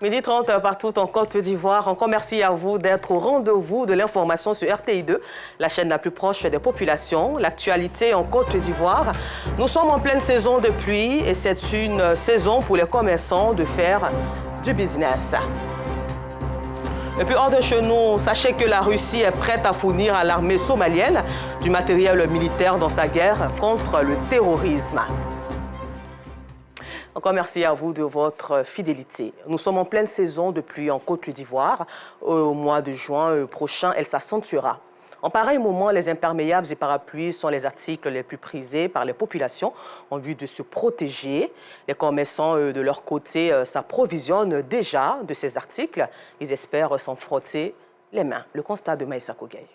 12h30 partout en Côte d'Ivoire. Encore merci à vous d'être au rendez-vous de l'information sur RTI2, la chaîne la plus proche des populations. L'actualité en Côte d'Ivoire. Nous sommes en pleine saison de pluie et c'est une saison pour les commerçants de faire du business. Et puis hors de chez nous, sachez que la Russie est prête à fournir à l'armée somalienne du matériel militaire dans sa guerre contre le terrorisme. Encore merci à vous de votre fidélité. Nous sommes en pleine saison de pluie en Côte d'Ivoire. Au mois de juin prochain, elle s'accentuera. En pareil moment, les imperméables et parapluies sont les articles les plus prisés par les populations en vue de se protéger. Les commerçants, de leur côté, s'approvisionnent déjà de ces articles. Ils espèrent s'en frotter les mains. Le constat de Maïssa Kogay.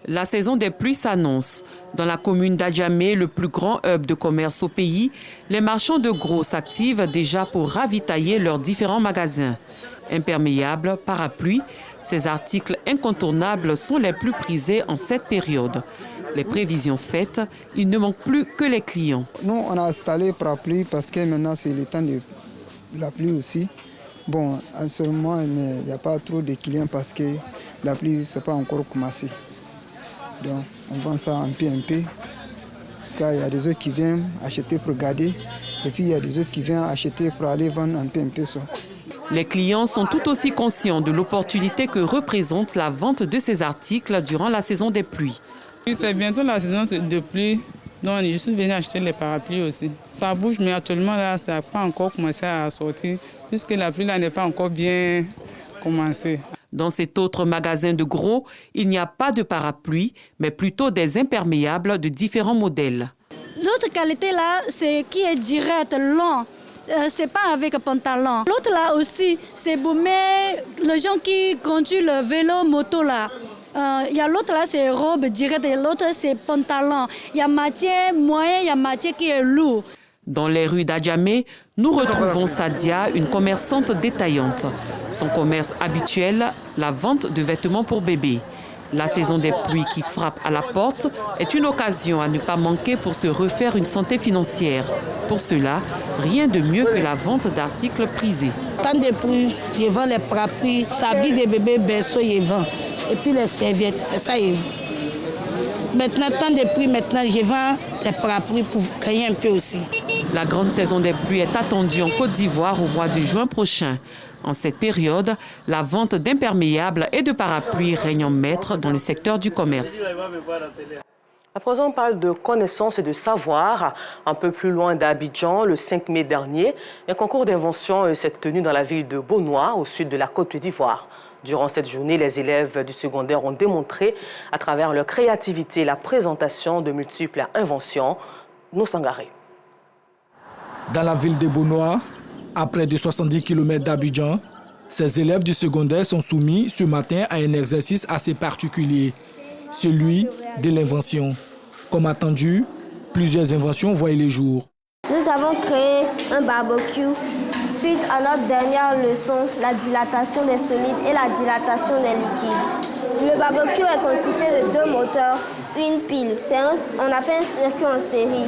La saison des pluies s'annonce. Dans la commune d'Adjamé, le plus grand hub de commerce au pays, les marchands de gros s'activent déjà pour ravitailler leurs différents magasins. Imperméables, parapluies, ces articles incontournables sont les plus prisés en cette période. Les prévisions faites, il ne manque plus que les clients. Nous, on a installé parapluie parce que maintenant c'est le temps de la pluie aussi. Bon, en ce moment, il n'y a pas trop de clients parce que la pluie ne s'est pas encore commencé. Donc, on vend ça un peu. Parce qu'il y a des autres qui viennent acheter pour garder. Et puis, il y a des autres qui viennent acheter pour aller vendre un peu ça. Les clients sont tout aussi conscients de l'opportunité que représente la vente de ces articles durant la saison des pluies. C'est bientôt la saison de pluie. Donc, je suis venu acheter les parapluies aussi. Ça bouge, mais actuellement, là, ça n'a pas encore commencé à sortir, puisque la pluie là n'est pas encore bien commencée. Dans cet autre magasin de gros, il n'y a pas de parapluie, mais plutôt des imperméables de différents modèles. L'autre qualité là, c'est qui est direct, long. C'est pas avec pantalon. L'autre là aussi, c'est pour mettre les gens qui conduisent le vélo, moto là. Il y a l'autre là, c'est robe directe et l'autre c'est pantalon. Il y a matière moyenne, il y a matière qui est lourde. Dans les rues d'Adjamé, nous retrouvons Sadia, une commerçante détaillante. Son commerce habituel, la vente de vêtements pour bébés. La saison des pluies qui frappe à la porte est une occasion à ne pas manquer pour se refaire une santé financière. Pour cela, rien de mieux que la vente d'articles prisés. Tant de pluie, je vends les parapluies, s'habille des bébés berceaux, je vends. Et puis les serviettes, c'est ça, je vends. Maintenant, tant de pluie, maintenant, je vends les parapluies pour gagner un peu aussi. La grande saison des pluies est attendue en Côte d'Ivoire au mois de juin prochain. En cette période, la vente d'imperméables et de parapluies règne en maître dans le secteur du commerce. À présent, on parle de connaissances et de savoir. Un peu plus loin d'Abidjan, le 5 mai dernier, un concours d'invention s'est tenu dans la ville de Bonois, au sud de la Côte d'Ivoire. Durant cette journée, les élèves du secondaire ont démontré, à travers leur créativité, la présentation de multiples inventions. Nous Sangaré. Dans la ville de Bonois, à près de 70 km d'Abidjan, ces élèves du secondaire sont soumis ce matin à un exercice assez particulier, celui de l'invention. Comme attendu, plusieurs inventions voient le jour. Nous avons créé un barbecue suite à notre dernière leçon, la dilatation des solides et la dilatation des liquides. Le barbecue est constitué de 2 moteurs, une pile. On a fait un circuit en série.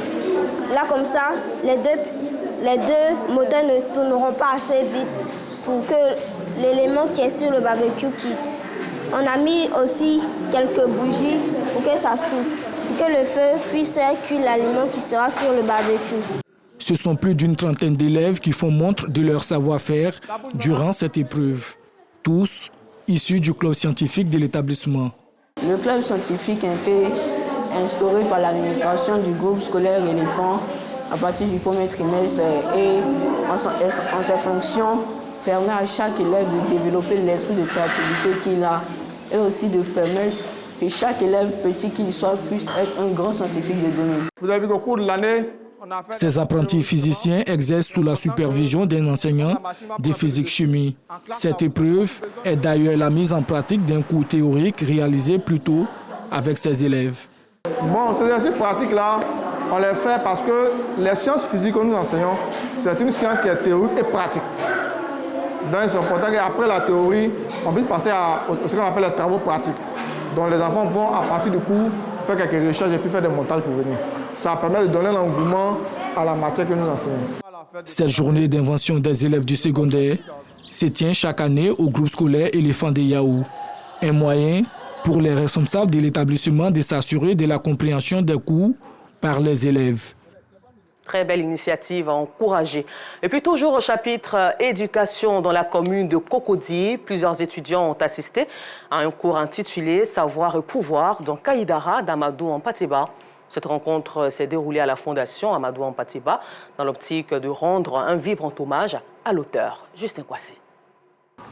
Là, comme ça, les deux moteurs ne tourneront pas assez vite pour que l'élément qui est sur le barbecue quitte. On a mis aussi quelques bougies pour que ça souffle, pour que le feu puisse faire cuire l'aliment qui sera sur le barbecue. Ce sont plus d'une trentaine d'élèves qui font montre de leur savoir-faire durant cette épreuve. Tous issus du club scientifique de l'établissement. Le club scientifique a été instauré par l'administration du groupe scolaire Éléphant à partir du premier trimestre et en ses fonctions permet à chaque élève de développer l'esprit de créativité qu'il a et aussi de permettre que chaque élève, petit qu'il soit, puisse être un grand scientifique de demain. Vous avez vu qu'au cours de l'année, ces apprentis physiciens exercent sous la supervision d'un enseignant de physique-chimie. Cette épreuve est d'ailleurs la mise en pratique d'un cours théorique réalisé plus tôt avec ses élèves. Bon, ces exercices pratiques-là, on les fait parce que les sciences physiques que nous enseignons, c'est une science qui est théorique et pratique. Donc, ils sont contents qu'après la théorie, on puisse passer à ce qu'on appelle les travaux pratiques. Donc, les enfants vont, à partir du cours, faire quelques recherches et puis faire des montages pour venir. Ça permet de donner l'engouement à la matière que nous enseignons. Cette journée d'invention des élèves du secondaire se tient chaque année au groupe scolaire Éléphant des Yaou. Un moyen pour les responsables de l'établissement de s'assurer de la compréhension des cours par les élèves. Très belle initiative à encourager. Et puis toujours au chapitre éducation dans la commune de Cocody, plusieurs étudiants ont assisté à un cours intitulé Savoir et pouvoir dans Kaïdara d'Amadou Hampateba. Cette rencontre s'est déroulée à la Fondation Amadou Hampateba dans l'optique de rendre un vibrant hommage à l'auteur. Justin Kwasi.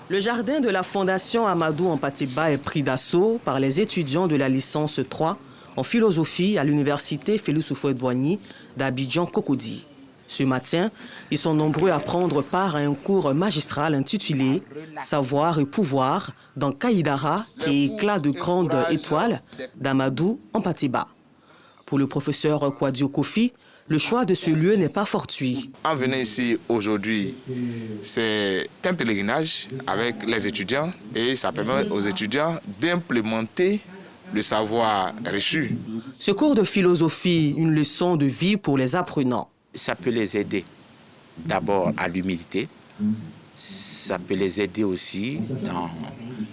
Le jardin de la Fondation Amadou Hampateba est pris d'assaut par les étudiants de la licence 3 en philosophie à l'université Félix Houphouët-Boigny d'Abidjan-Cocody. Ce matin, ils sont nombreux à prendre part à un cours magistral intitulé « Savoir et pouvoir » dans Kaïdara et éclat de grande étoile d'Amadou Hampateba. Pour le professeur Kwadio Kofi, le choix de ce lieu n'est pas fortuit. En venant ici aujourd'hui, c'est un pèlerinage avec les étudiants et ça permet aux étudiants d'implémenter le savoir reçu. Ce cours de philosophie, une leçon de vie pour les apprenants. Ça peut les aider d'abord à l'humilité, ça peut les aider aussi dans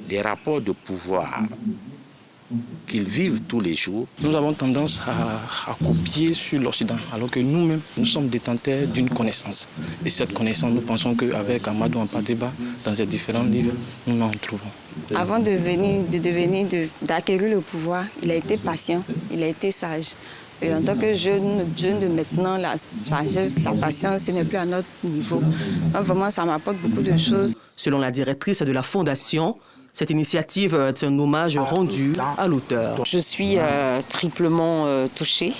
les rapports de pouvoir qu'ils vivent tous les jours. Nous avons tendance à copier sur l'Occident, alors que nous-mêmes, nous sommes détenteurs d'une connaissance. Et cette connaissance, nous pensons qu'avec Amadou Hampateba, dans ses différents livres, nous en trouvons. Avant d'acquérir le pouvoir, il a été patient, il a été sage. Et en tant que jeune de maintenant, la sagesse, la patience, ce n'est plus à notre niveau. Donc vraiment, ça m'apporte beaucoup de choses. Selon la directrice de la Fondation, cette initiative est un hommage rendu à l'auteur. Je suis triplement touchée.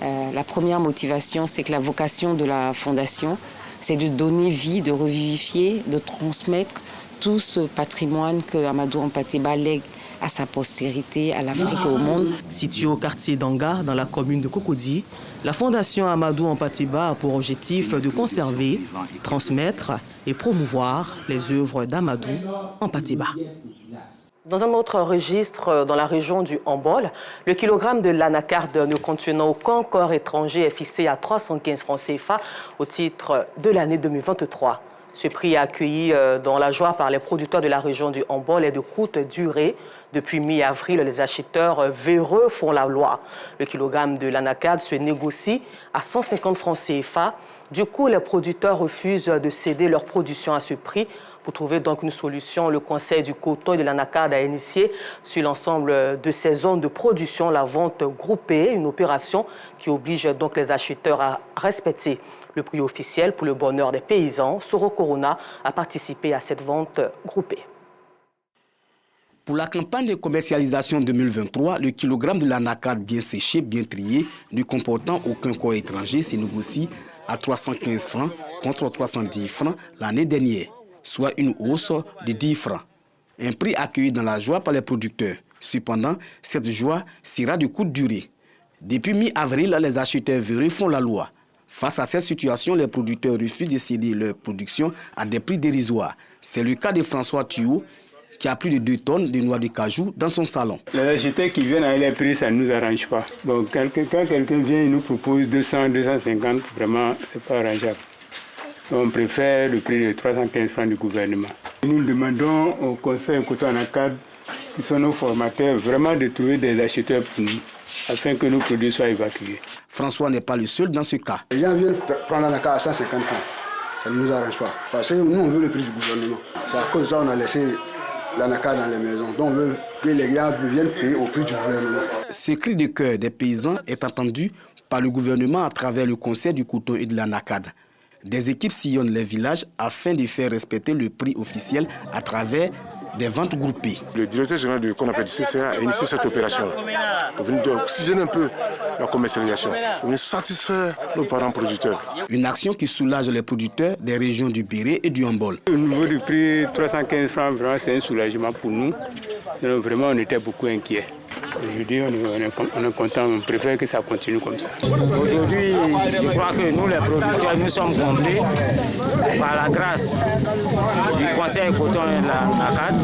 La première motivation, c'est que la vocation de la Fondation, c'est de donner vie, de revivifier, de transmettre tout ce patrimoine que Amadou Hampateba lègue à sa postérité, à l'Afrique et au monde. Située au quartier d'Anga, dans la commune de Cocody, la Fondation Amadou Hampateba a pour objectif de conserver, transmettre et promouvoir les œuvres d'Amadou Hampateba. Dans un autre registre, dans la région du Hambol, le kilogramme de l'anacarde ne contenant aucun corps étranger est fixé à 315 francs CFA au titre de l'année 2023. Ce prix est accueilli dans la joie par les producteurs de la région du Hambol et de courte durée. Depuis mi-avril, les acheteurs véreux font la loi. Le kilogramme de l'anacarde se négocie à 150 francs CFA. Du coup, les producteurs refusent de céder leur production à ce prix. Pour trouver donc une solution, le Conseil du coton et de l'anacarde a initié sur l'ensemble de ces zones de production la vente groupée, une opération qui oblige donc les acheteurs à respecter le prix officiel pour le bonheur des paysans. Soro Corona a participé à cette vente groupée. Pour la campagne de commercialisation 2023, le kilogramme de l'anacarde bien séché, bien trié, ne comportant aucun corps étranger, se négocie à 315 francs contre 310 francs l'année dernière, soit une hausse de 10 francs. Un prix accueilli dans la joie par les producteurs. Cependant, cette joie sera de courte durée. Depuis mi-avril, les acheteurs véreux font la loi. Face à cette situation, les producteurs refusent de céder leur production à des prix dérisoires. C'est le cas de François Thuot, qui a plus de 2 tonnes de noix de cajou dans son salon. Les acheteurs qui viennent à les prix, ça ne nous arrange pas. Bon, quand quelqu'un vient et nous propose 200, 250, vraiment, ce n'est pas arrangeable. On préfère le prix de 315 francs du gouvernement. Nous demandons au Conseil coton anacarde, qui sont nos formateurs, vraiment de trouver des acheteurs pour nous, afin que nos produits soient évacués. François n'est pas le seul dans ce cas. Les gens viennent prendre l'anacarde à 150 francs. Ça ne nous arrange pas. Parce que nous, on veut le prix du gouvernement. C'est à cause de ça qu'on a laissé l'anacarde dans les maisons. Donc on veut que les gens viennent payer au prix du gouvernement. Ce cri de cœur des paysans est entendu par le gouvernement à travers le Conseil du coton et de l'anacarde. Des équipes sillonnent les villages afin de faire respecter le prix officiel à travers des ventes groupées. Le directeur général du CCA a initié cette opération pour venir oxygéner un peu la commercialisation, pour venir satisfaire nos parents producteurs. Une action qui soulage les producteurs des régions du Béré et du Hambol. Au niveau du prix 315 francs, c'est un soulagement pour nous. Sinon, vraiment, on était beaucoup inquiets. Aujourd'hui, on est content, on préfère que ça continue comme ça. Aujourd'hui, je crois que nous, les producteurs, nous sommes comblés par la grâce du Conseil coton et de l'anacarde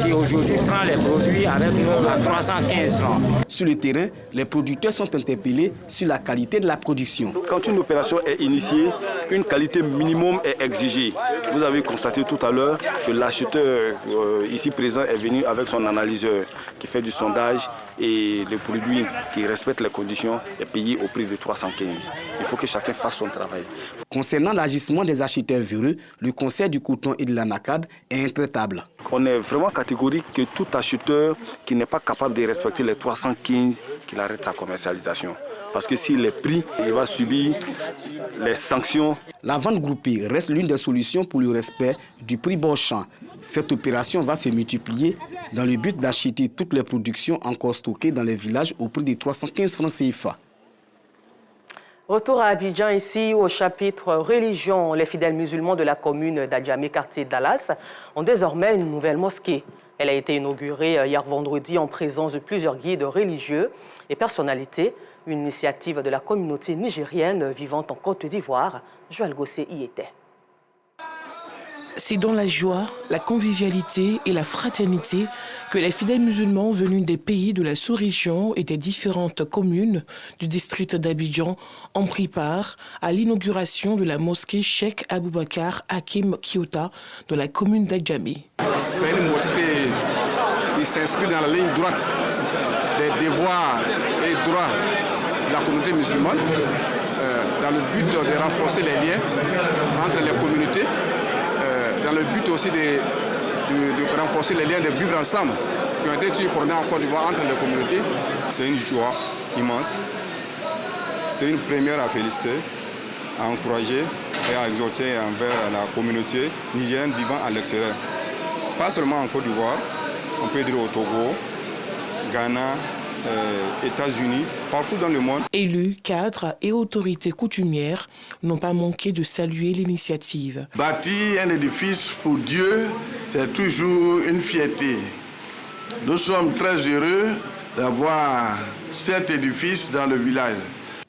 qui aujourd'hui prend les produits avec nous à 315 francs. Sur le terrain, les producteurs sont interpellés sur la qualité de la production. Quand une opération est initiée, une qualité minimum est exigée. Vous avez constaté tout à l'heure que l'acheteur ici présent est venu avec son analyseur qui fait du sondage et le produit qui respecte les conditions est payé au prix de 315. Il faut que chacun fasse son travail. Concernant l'agissement des acheteurs véreux, le Conseil du coton et de l'anacarde est intraitable. On est vraiment catégorique que tout acheteur qui n'est pas capable de respecter les 315, qu'il arrête sa commercialisation. Parce que s'il est pris, il va subir les sanctions. La vente groupée reste l'une des solutions pour le respect du prix bord champ. Cette opération va se multiplier dans le but d'acheter toutes les productions encore stockées dans les villages au prix de 315 francs CFA. Retour à Abidjan, ici au chapitre religion. Les fidèles musulmans de la commune d'Adjamé, quartier Dallas, ont désormais une nouvelle mosquée. Elle a été inaugurée hier vendredi en présence de plusieurs guides religieux et personnalités. Une initiative de la communauté nigérienne vivant en Côte d'Ivoire. Joël Gossé y était. C'est dans la joie, la convivialité et la fraternité que les fidèles musulmans venus des pays de la sous-région et des différentes communes du district d'Abidjan ont pris part à l'inauguration de la mosquée Cheikh Aboubakar Hakim Kiota de la commune d'Adjamé. C'est une mosquée qui s'inscrit dans la ligne droite des devoirs et droits de la communauté musulmane dans le but de renforcer les liens entre les communautés, dans le but aussi de renforcer les liens de vivre ensemble qui ont été toujours prônés en Côte d'Ivoire entre les communautés. C'est une joie immense. C'est une première à féliciter, à encourager et à exhorter envers la communauté nigérienne vivant à l'extérieur. Pas seulement en Côte d'Ivoire, on peut dire au Togo, Ghana, États-Unis, partout dans le monde. Élus, cadres et autorités coutumières n'ont pas manqué de saluer l'initiative. Bâtir un édifice pour Dieu, c'est toujours une fierté. Nous sommes très heureux d'avoir cet édifice dans le village.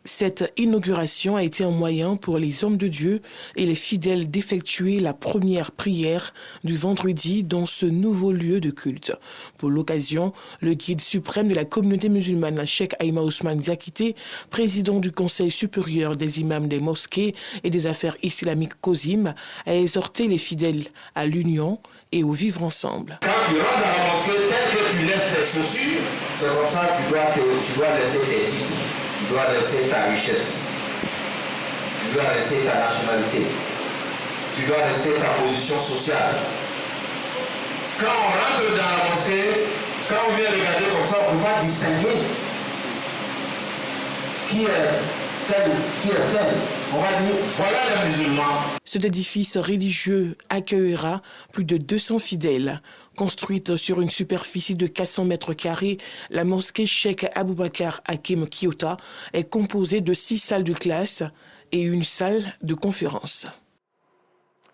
Cette inauguration a été un moyen pour les hommes de Dieu et les fidèles d'effectuer la première prière du vendredi dans ce nouveau lieu de culte. Pour l'occasion, le guide suprême de la communauté musulmane, Cheikh Aïma Ousmane Diakité, président du Conseil supérieur des imams des mosquées et des affaires islamiques COSIM, a exhorté les fidèles à l'union et au vivre ensemble. Quand tu rentres dans la mosquée, tel que tu laisses tes chaussures, c'est comme ça que tu dois laisser tes titres. Tu dois laisser ta richesse, tu dois laisser ta nationalité, tu dois laisser ta position sociale. Quand on rentre dans la mosquée, quand on vient regarder comme ça, on ne peut pas distinguer qui est tel, qui est tel. On va dire, voilà les musulmans. Cet édifice religieux accueillera plus de 200 fidèles. Construite sur une superficie de 400 mètres carrés, la mosquée Cheikh Aboubakar Hakim Kiota est composée de 6 salles de classe et une salle de conférence.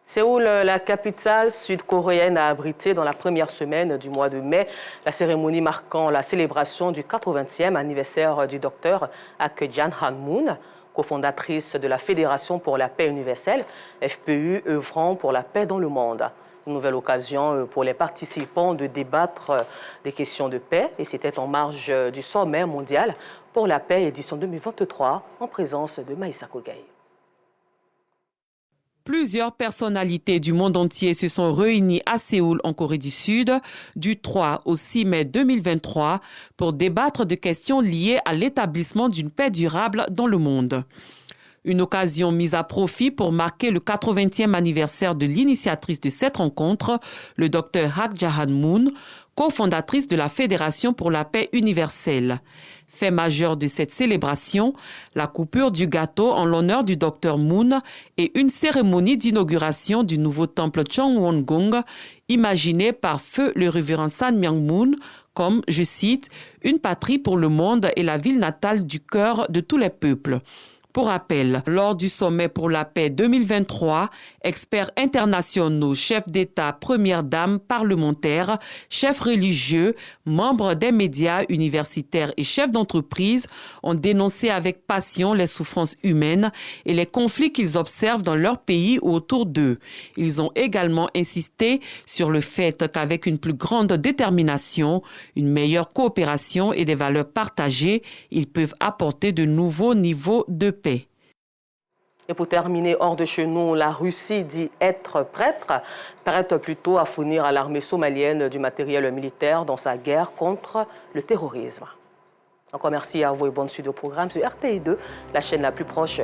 Séoul, la capitale sud-coréenne, a abrité dans la première semaine du mois de mai la cérémonie marquant la célébration du 80e anniversaire du docteur Ak Jan-han-moon, cofondatrice de la Fédération pour la paix universelle, FPU, œuvrant pour la paix dans le monde. Une nouvelle occasion pour les participants de débattre des questions de paix, et c'était en marge du sommet mondial pour la paix édition 2023 en présence de Maïssa Kogaï. Plusieurs personnalités du monde entier se sont réunies à Séoul, en Corée du Sud, du 3 au 6 mai 2023 pour débattre de questions liées à l'établissement d'une paix durable dans le monde. Une occasion mise à profit pour marquer le 80e anniversaire de l'initiatrice de cette rencontre, le Dr Ak Jan-han-moon, cofondatrice de la Fédération pour la paix universelle. Fait majeur de cette célébration, la coupure du gâteau en l'honneur du Dr Moon et une cérémonie d'inauguration du nouveau temple Cheongwon-gung, imaginé par feu le révérend San Myung-moon comme, je cite, « une patrie pour le monde et la ville natale du cœur de tous les peuples ». Pour rappel, lors du sommet pour la paix 2023, experts internationaux, chefs d'État, premières dames, parlementaires, chefs religieux, membres des médias, universitaires et chefs d'entreprise ont dénoncé avec passion les souffrances humaines et les conflits qu'ils observent dans leur pays ou autour d'eux. Ils ont également insisté sur le fait qu'avec une plus grande détermination, une meilleure coopération et des valeurs partagées, ils peuvent apporter de nouveaux niveaux de paix. Et pour terminer, hors de chez nous, la Russie dit être prête plutôt à fournir à l'armée somalienne du matériel militaire dans sa guerre contre le terrorisme. Encore merci à vous et bonne suite au programme sur RTI2, la chaîne la plus proche